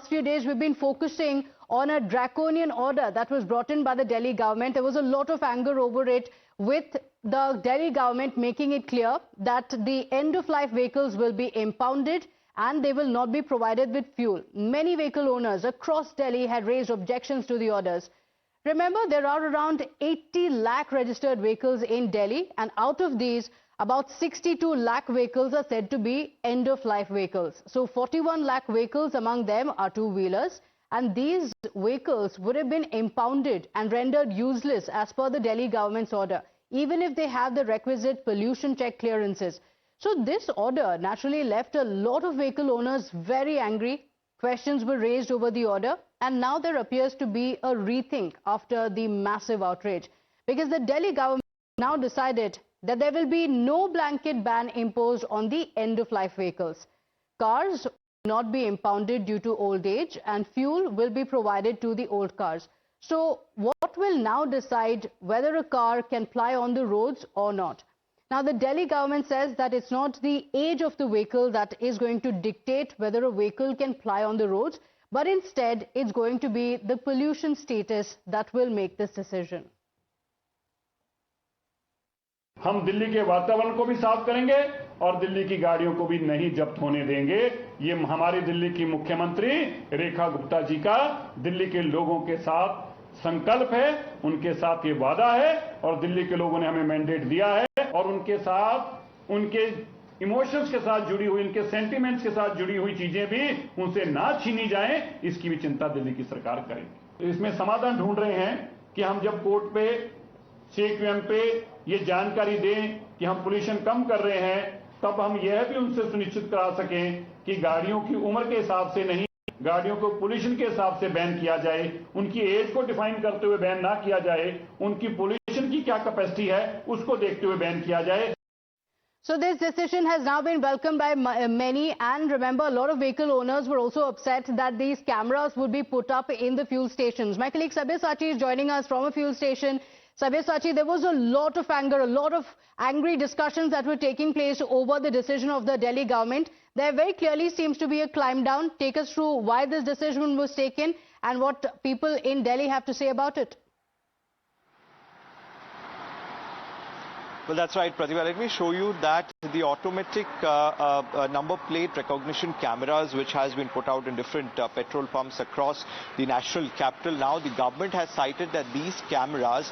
last few days we've been focusing on a draconian order that was brought in by the Delhi government. There was a lot of anger over it, with the Delhi government making it clear that the end-of-life vehicles will be impounded and they will not be provided with fuel. Many vehicle owners across Delhi had raised objections to the orders. Remember, there are around 80 lakh registered vehicles in Delhi, and out of these, about 62 lakh vehicles are said to be end-of-life vehicles. So 41 lakh vehicles among them are two-wheelers, and these vehicles would have been impounded and rendered useless as per the Delhi government's order, even if they have the requisite pollution check clearances. So this order naturally left a lot of vehicle owners very angry. Questions were raised over the order, and now there appears to be a rethink after the massive outrage, because the Delhi government now decided that there will be no blanket ban imposed on the end-of-life vehicles. Cars will not be impounded due to old age, and fuel will be provided to the old cars. So what will now decide whether a car can ply on the roads or not? Now, the Delhi government says that it's not the age of the vehicle that is going to dictate whether a vehicle can ply on the roads, but instead it's going to be the pollution status that will make this decision. हम दिल्ली के वातावरण को भी साफ करेंगे और दिल्ली की गाड़ियों को भी नहीं जब्त होने देंगे। ये हमारी दिल्ली की मुख्यमंत्री रेखा गुप्ता जी का दिल्ली के लोगों के साथ संकल्प है, उनके साथ ये वादा है, और दिल्ली के लोगों ने हमें मैंडेट दिया है, और उनके साथ उनके इमोशंस के साथ जुड़ी हुई, उनके सेंटिमेंट्स के साथ जुड़ी हुई चीजें भी उनसे ना छीनी जाएं, इसकी भी चिंता दिल्ली की सरकार करेगी। इसमें समाधान ढूंढ रहे हैं कि हम जब कोर्ट पे CQM पे ये जानकारी दें कि हम पोल्यूशन कम कर रहे हैं, तब हम यह भी उनसे सुनिश्चित करा सकें कि गाड़ियों की उम्र के हिसाब से नहीं, गाड़ियों को पोल्यूशन के हिसाब से बैन किया जाए, उनकी एज को डिफाइन करते हुए बैन ना किया जाए, उनकी पोल्यूशन की क्या कैपेसिटी है उसको देखते हुए बैन किया जाए। So this decision has now been welcomed by many, and remember, a lot of vehicle owners were also upset that these cameras would be put up in the fuel stations. My colleague Sabir Sachi is joining us from a fuel station. Sabir Sachi, there was a lot of anger, a lot of angry discussions that were taking place over the decision of the Delhi government. There very clearly seems to be a climb down. Take us through why this decision was taken and what people in Delhi have to say about it. Well, that's right, Pratibha. Let me show you that the automatic number plate recognition cameras, which has been put out in different petrol pumps across the national capital. Now, the government has cited that these cameras,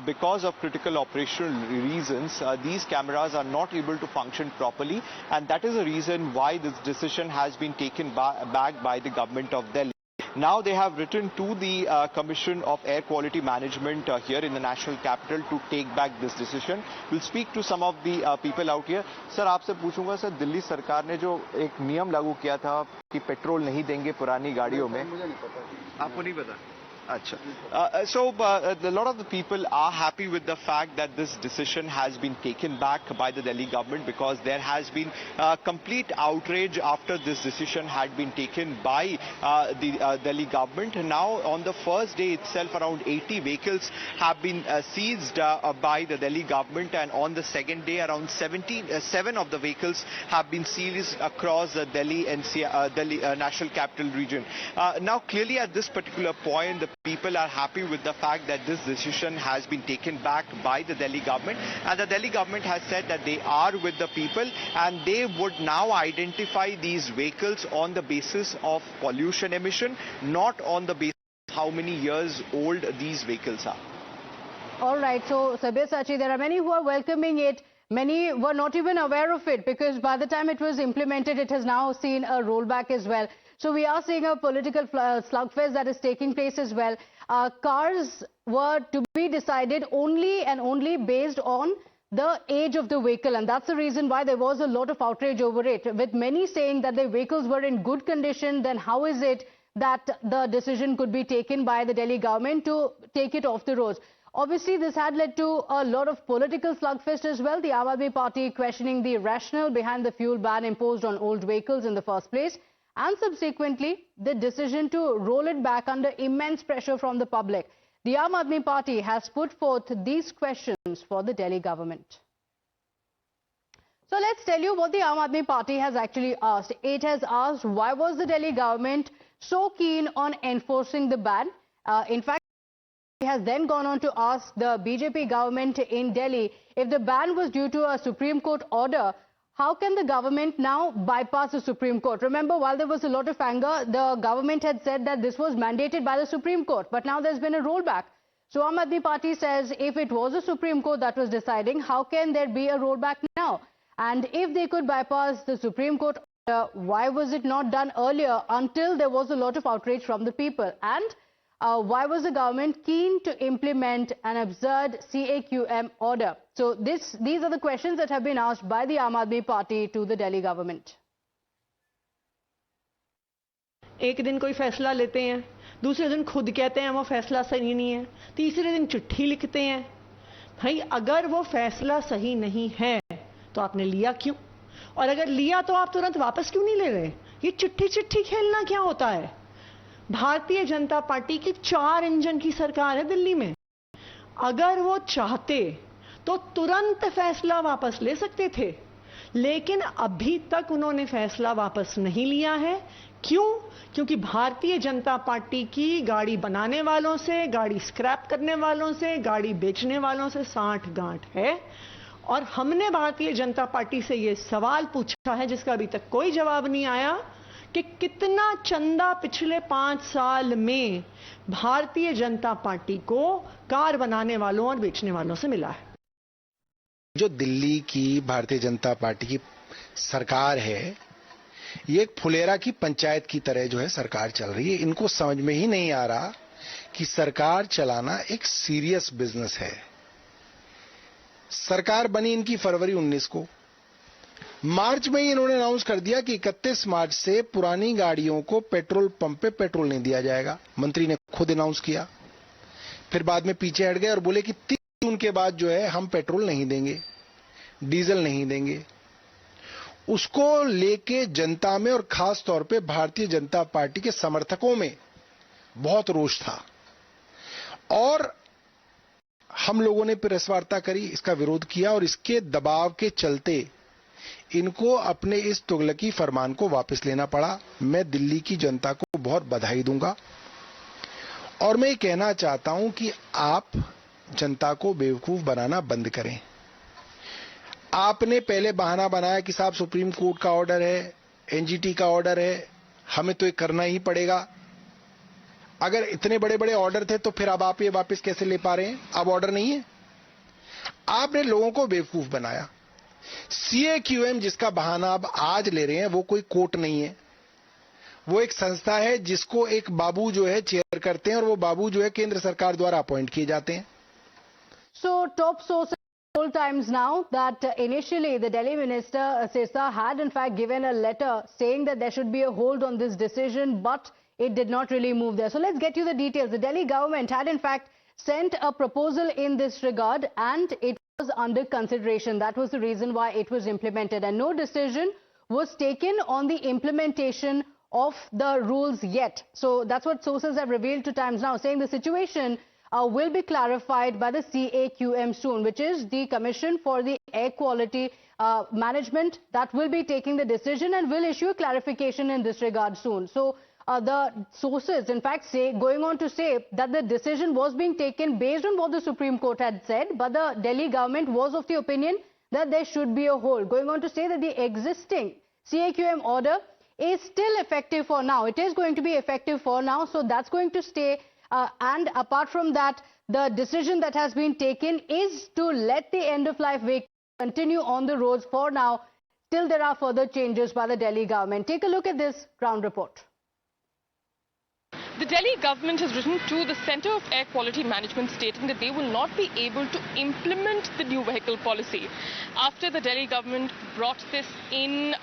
because of critical operational reasons, these cameras are not able to function properly. And that is the reason why this decision has been taken back by the government of Delhi. Now they have written to the Commission of Air Quality Management here in the national capital to take back this decision. We'll speak to some of the people out here. Sir, आपसे पूछूंगा sir, Delhi सरकार ने जो एक नियम लागू किया था कि पेट्रोल नहीं देंगे पुरानी गाड़ियों में, मुझे नहीं पता, आपको नहीं पता? So a lot of the people are happy with the fact that this decision has been taken back by the Delhi government, because there has been complete outrage after this decision had been taken by the Delhi government. Now, on the first day itself, around 80 vehicles have been seized by the Delhi government, and on the second day, around 7 of the vehicles have been seized across the Delhi National Capital Region. Now, clearly at this particular point, the people are happy with the fact that this decision has been taken back by the Delhi government, and the Delhi government has said that they are with the people and they would now identify these vehicles on the basis of pollution emission, not on the basis of how many years old these vehicles are. All right, so Sabir Sachi, there are many who are welcoming it. Many were not even aware of it, because by the time it was implemented, it has now seen a rollback as well. So we are seeing a political slugfest that is taking place as well. Cars were to be decided only and only based on the age of the vehicle, and that's the reason why there was a lot of outrage over it, with many saying that the vehicles were in good condition. Then how is it that the decision could be taken by the Delhi government to take it off the roads? Obviously, this had led to a lot of political slugfest as well. The Aam Aadmi Party questioning the rationale behind the fuel ban imposed on old vehicles in the first place, and subsequently the decision to roll it back under immense pressure from the public. The Aam Aadmi Party has put forth these questions for the Delhi government. So let's tell you what the Aam Aadmi Party has actually asked. It has asked, why was the Delhi government so keen on enforcing the ban. In fact, he has then gone on to ask the BJP government in Delhi if the ban was due to a Supreme Court order. How can the government now bypass the Supreme Court? Remember, while there was a lot of anger, the government had said that this was mandated by the Supreme Court. But now there's been a rollback. So Aam Aadmi Party says if it was the Supreme Court that was deciding, how can there be a rollback now? And if they could bypass the Supreme Court order, why was it not done earlier until there was a lot of outrage from the people? And why was the government keen to implement an absurd CAQM order? So these are the questions that have been asked by the Aam Aadmi Party to the Delhi government. एक दिन कोई फैसला लेते हैं, दूसरे दिन खुद कहते हैं वो फैसला सही नहीं है, तीसरे दिन चिट्ठी लिखते हैं। भाई अगर वो फैसला सही नहीं है तो आपने लिया क्यों? और अगर लिया तो आप तुरंत वापस क्यों नहीं ले रहे? ये चिट्ठी खेलना क्या होता है? भारतीय जनता पार्टी की 4 इंजन की सरकार है दिल्ली में। अगर वो चाहते तो तुरंत फैसला वापस ले सकते थे, लेकिन अभी तक उन्होंने फैसला वापस नहीं लिया है। क्यों? क्योंकि भारतीय जनता पार्टी की गाड़ी बनाने वालों से, गाड़ी स्क्रैप करने वालों से, गाड़ी बेचने वालों से साठ गांठ है। और हमने भारतीय जनता पार्टी से ये सवाल पूछा है जिसका अभी तक कोई जवाब नहीं आया कि कितना चंदा पिछले 5 साल में भारतीय जनता पार्टी को कार बनाने वालों और बेचने वालों से मिला है। जो दिल्ली की भारतीय जनता पार्टी की सरकार है, ये एक फुलेरा की पंचायत की तरह जो है सरकार चल रही है। इनको समझ में ही नहीं आ रहा कि सरकार चलाना एक सीरियस बिजनेस है। सरकार बनी इनकी फरवरी 19 को। मार्च में ही इन्होंने अनाउंस कर दिया कि 31 मार्च से पुरानी गाड़ियों को पेट्रोल पंप पे पेट्रोल नहीं दिया जाएगा। मंत्री ने खुद अनाउंस किया। फिर बाद में पीछे हट गए और बोले कि 30 जून के बाद जो है हम पेट्रोल नहीं देंगे, डीजल नहीं देंगे। उसको लेके जनता में और खास तौर पे भारतीय जनता पार्टी के समर्थकों में बहुत रोष था और हम लोगों ने प्रेस वार्ता करी, इसका विरोध किया और इसके दबाव के चलते इनको अपने इस तुगलकी फरमान को वापस लेना पड़ा। मैं दिल्ली की जनता को बहुत बधाई दूंगा और मैं ये कहना चाहता हूं कि आप जनता को बेवकूफ बनाना बंद करें। आपने पहले बहाना बनाया कि साहब सुप्रीम कोर्ट का ऑर्डर है, एनजीटी का ऑर्डर है, हमें तो ये करना ही पड़ेगा। अगर इतने बड़े बड़े ऑर्डर थे तो फिर अब आप ये वापस कैसे ले पा रहे हैं? अब ऑर्डर नहीं है। आपने लोगों को बेवकूफ बनाया। CAQM जिसका बहाना आप आज ले रहे हैं वो कोई कोर्ट नहीं है, वो एक संस्था है जिसको एक बाबू जो है चेयर करते हैं और वो बाबू जो है केंद्र सरकार द्वारा अपॉइंट किए जाते हैं। So top sources told Times now that initially the Delhi minister Sirsa had in fact given a letter saying that there should be a hold on this decision, but it did not really move there. So let's get you the details. The Delhi government had in fact sent a proposal in this regard and it was under consideration. That was the reason why it was implemented, and no decision was taken on the implementation of the rules yet. So that's what sources have revealed to Times now, saying the situation will be clarified by the CAQM soon, which is the Commission for the Air Quality Management, that will be taking the decision and will issue a clarification in this regard soon. So the sources in fact going on to say that the decision was being taken based on what the Supreme Court had said, but the Delhi government was of the opinion that there should be a hold, going on to say that the existing CAQM order is still effective for now. It is going to be effective for now, so that's going to stay. And apart from that, the decision that has been taken is to let the end-of-life vehicles continue on the roads for now, till there are further changes by the Delhi government. Take a look at this ground report. The Delhi government has written to the Centre of Air Quality Management stating that they will not be able to implement the new vehicle policy. After the Delhi government brought this in,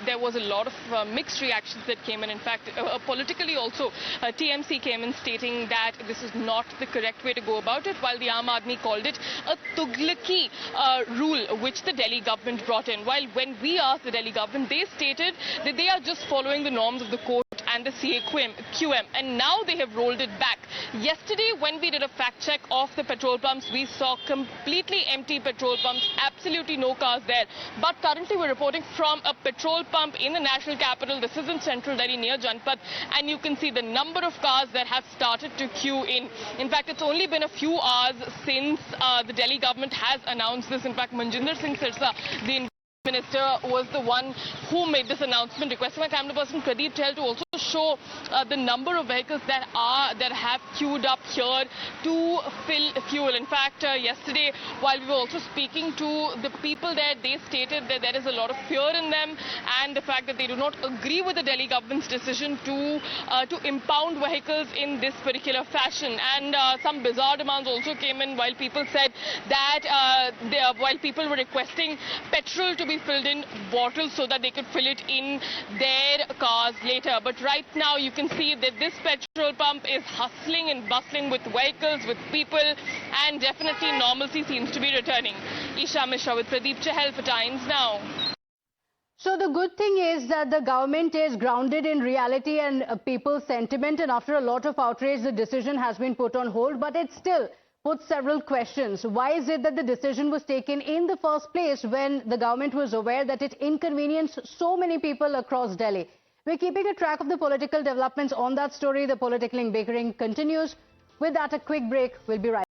there was a lot of mixed reactions that came in. In fact, politically also, TMC came in stating that this is not the correct way to go about it, while the Aam Aadmi called it a Tughlaki rule which the Delhi government brought in. While when we asked the Delhi government, they stated that they are just following the norms of the court and the CAQM, and now they have rolled it back. Yesterday, when we did a fact check of the petrol pumps, we saw completely empty petrol pumps, absolutely no cars there. But currently, we're reporting from a petrol pump in the national capital. This is in central Delhi near Janpath, and you can see the number of cars that have started to queue in. In fact, it's only been a few hours since the Delhi government has announced this. In fact, Manjinder Singh Sirsa, the Minister, was the one who made this announcement, requesting my camera person Pradeep Chahal to also show the number of vehicles that have queued up here to fill fuel. In fact, yesterday, while we were also speaking to the people there, they stated that there is a lot of fear in them, and the fact that they do not agree with the Delhi government's decision to impound vehicles in this particular fashion. And some bizarre demands also came in, while people said that while people were requesting petrol to be filled in bottles so that they could fill it in their cars later. But right now you can see that this petrol pump is hustling and bustling with vehicles, with people, and definitely normalcy seems to be returning. Isha Mishra with Pradeep Chahal for Times Now. So the good thing is that the government is grounded in reality and people's sentiment, and after a lot of outrage, the decision has been put on hold, but it still puts several questions. Why is it that the decision was taken in the first place when the government was aware that it inconvenienced so many people across Delhi? We're keeping a track of the political developments on that story. The political bickering continues. With that, a quick break. We'll be right back.